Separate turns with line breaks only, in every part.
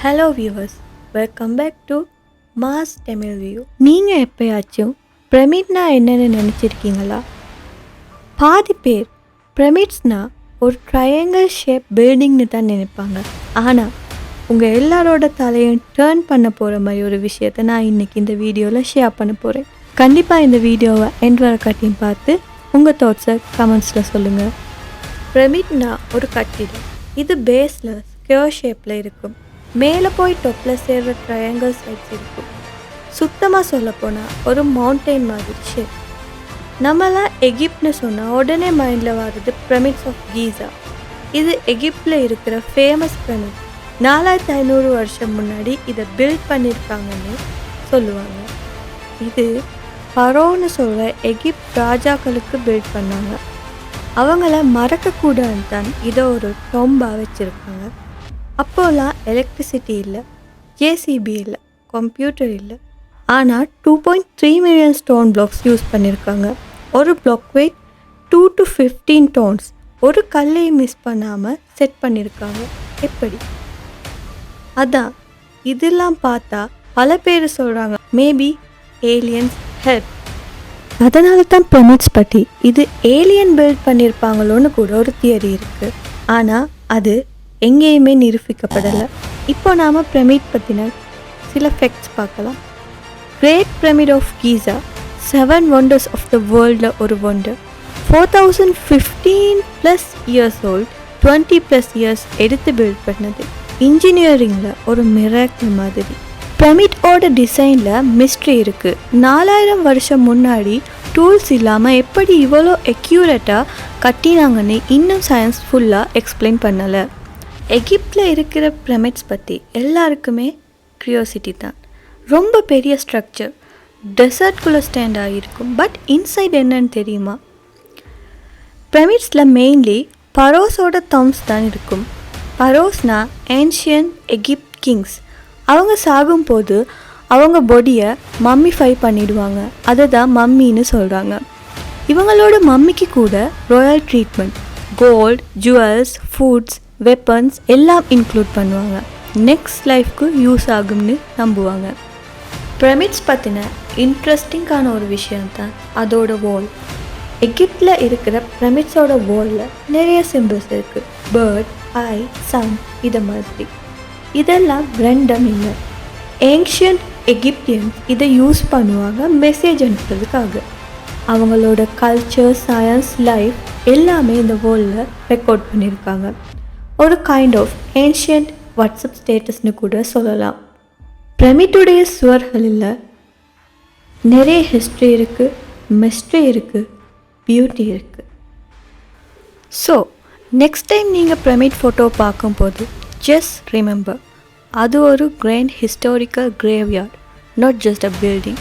Hello viewers, welcome back to mass Tamil view. நீங்கள் எப்போயாச்சும் பிரமிட்னா என்னென்னு நினச்சிருக்கீங்களா? பாதி பேர் பிரமிட்ஸ்னா ஒரு ட்ரையாங்கிள் ஷேப் பில்டிங்னு தான் நினைப்பாங்க. ஆனால் உங்கள் எல்லாரோட தலையும் டேர்ன் பண்ண போகிற மாதிரி ஒரு விஷயத்தை நான் இன்றைக்கி இந்த வீடியோவில் ஷேர் பண்ண போகிறேன். கண்டிப்பாக இந்த வீடியோவை எண்ட் வர கட்டியும் பார்த்து உங்கள் தாட்ஸை கமெண்ட்ஸில் சொல்லுங்கள். பிரமிட்னா ஒரு கட்டிடம். இது பேஸில் ஸ்கொயர் ஷேப்பில் இருக்கும். மேலே போய் டொப்பில் சேர்ற ட்ரையாங்கிள் சைட்ஸ் இருக்கும். சுத்தமாக சொல்லப்போனால் ஒரு மவுண்டெயின் மாதிரி ஷேப். நம்மளாம் எகிப்ட்னு சொன்னால் உடனே மைண்டில் வர்றது பிரமிட்ஸ் ஆஃப் கீசா. இது எகிப்டில் இருக்கிற ஃபேமஸ் பிரமிட். 4500 வருஷம் முன்னாடி இதை பில்ட் பண்ணியிருக்காங்கன்னு சொல்லுவாங்க. இது ஃபரோன்னு சொல்கிற எகிப்ட் ராஜாக்களுக்கு பில்ட் பண்ணாங்க. அவங்கள மறக்கக்கூடாதுன்னு தான் இதை ஒரு டொம்பாக வச்சுருக்காங்க. அப்போலாம் எலக்ட்ரிசிட்டி இல்லை, ஜேசிபி இல்லை, கம்ப்யூட்டர் இல்லை. ஆனால் 2.3 மில்லியன் ஸ்டோன் பிளாக்ஸ் யூஸ் பண்ணியிருக்காங்க. ஒரு பிளாக் வெயிட் 2 to 15 tons. ஒரு கல்லையும் மிஸ் பண்ணாமல் செட் பண்ணியிருக்காங்க. எப்படி? அதான் இதெல்லாம் பார்த்தா பல பேர் சொல்கிறாங்க மேபி ஏலியன்ஸ் ஹெல்ப். அதனால தான் பிரமிட்ஸ் பற்றி இது ஏலியன் பில்ட் பண்ணியிருப்பாங்களோன்னு கூட ஒரு தியரி இருக்குது. ஆனால் அது எங்கேயுமே நிரூபிக்கப்படலை. இப்போ நாம் பிரமிட் பற்றின சில ஃபேக்ட்ஸ் பார்க்கலாம். Great pyramid of Giza 7 wonders of the வேர்ல்டில் ஒரு ஒண்டர். 4015+ இயர்ஸ் ஓல்ட், 20+ இயர்ஸ் எடுத்து பில்ட் பண்ணது. இன்ஜினியரிங்கில் ஒரு மிராக்கிள் மாதிரி. பிரமிட்டோட டிசைனில் மிஸ்ட்ரி இருக்குது. 4000 வருஷம் முன்னாடி டூல்ஸ் இல்லாமல் எப்படி இவ்வளோ அக்யூரேட்டாக கட்டினாங்கன்னு இன்னும் சயின்ஸ் ஃபுல்லாக எக்ஸ்பிளைன் பண்ணலை. எகிப்டில் இருக்கிற பிரமிட்ஸ் பற்றி எல்லாருக்குமே க்யூரியாசிட்டி தான். ரொம்ப பெரிய ஸ்ட்ரக்சர், டெசர்ட்குள்ளே ஸ்டாண்ட் ஆகியிருக்கும். பட் இன்சைட் என்னன்னு தெரியுமா? பிரமிட்ஸில் மெயின்லி பரோஸோட தம்ஸ் தான் இருக்கும். பரோஸ்னா ஏன்ஷியன் எகிப்ட் கிங்ஸ். அவங்க சாகும்போது அவங்க பாடியை மம்மிஃபை பண்ணிடுவாங்க. அதை தான் மம்மின்னு சொல்கிறாங்க. இவங்களோட மம்மிக்கு கூட royal treatment, gold, jewels, foods, weapons எல்லாம் இன்க்ளூட் பண்ணுவாங்க. நெக்ஸ்ட் லைஃப்க்கு யூஸ் ஆகும்னு நம்புவாங்க. பிரமிட்ஸ் பற்றின இன்ட்ரெஸ்டிங்கான ஒரு விஷயம்தான் அதோட வால். எகிப்டில் இருக்கிற பிரமிட்ஸோட வாலில் நிறைய சிம்பிள்ஸ் இருக்குது. பேர்ட், ஐ, சன், இதை மாதிரி. இதெல்லாம் ரெண்டம் இல்லை. ஏன்ஷியன்ட் எகிப்தியன்ஸ் இதை யூஸ் பண்ணுவாங்க மெசேஜ் அனுப்புறதுக்காக. அவங்களோட கல்ச்சர், சயின்ஸ், லைஃப் எல்லாமே இந்த வேர்ல்டில் ரெக்கார்ட் பண்ணியிருக்காங்க. ஒரு கைண்ட் ஆஃப் ஏன்ஷியன்ட் வாட்ஸ்அப் ஸ்டேட்டஸ்னு கூட சொல்லலாம். பிரமிட்டுடைய சுவர்களில் நிறைய ஹிஸ்ட்ரி இருக்குது, மிஸ்ட்ரி இருக்குது, பியூட்டி இருக்குது. ஸோ நெக்ஸ்ட் டைம் நீங்கள் பிரமிட் ஃபோட்டோ பார்க்கும்போது ஜஸ்ட் ரிமெம்பர், அது ஒரு grand historical graveyard, not just a building.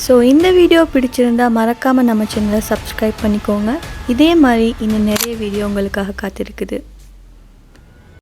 So இந்த வீடியோ பிடிச்சிருந்தால் மறக்காமல் நம்ம சேனலை சப்ஸ்கிரைப் பண்ணிக்கோங்க. இதே மாதிரி இன்னும் நிறைய வீடியோ உங்களுக்காக காத்திருக்குது.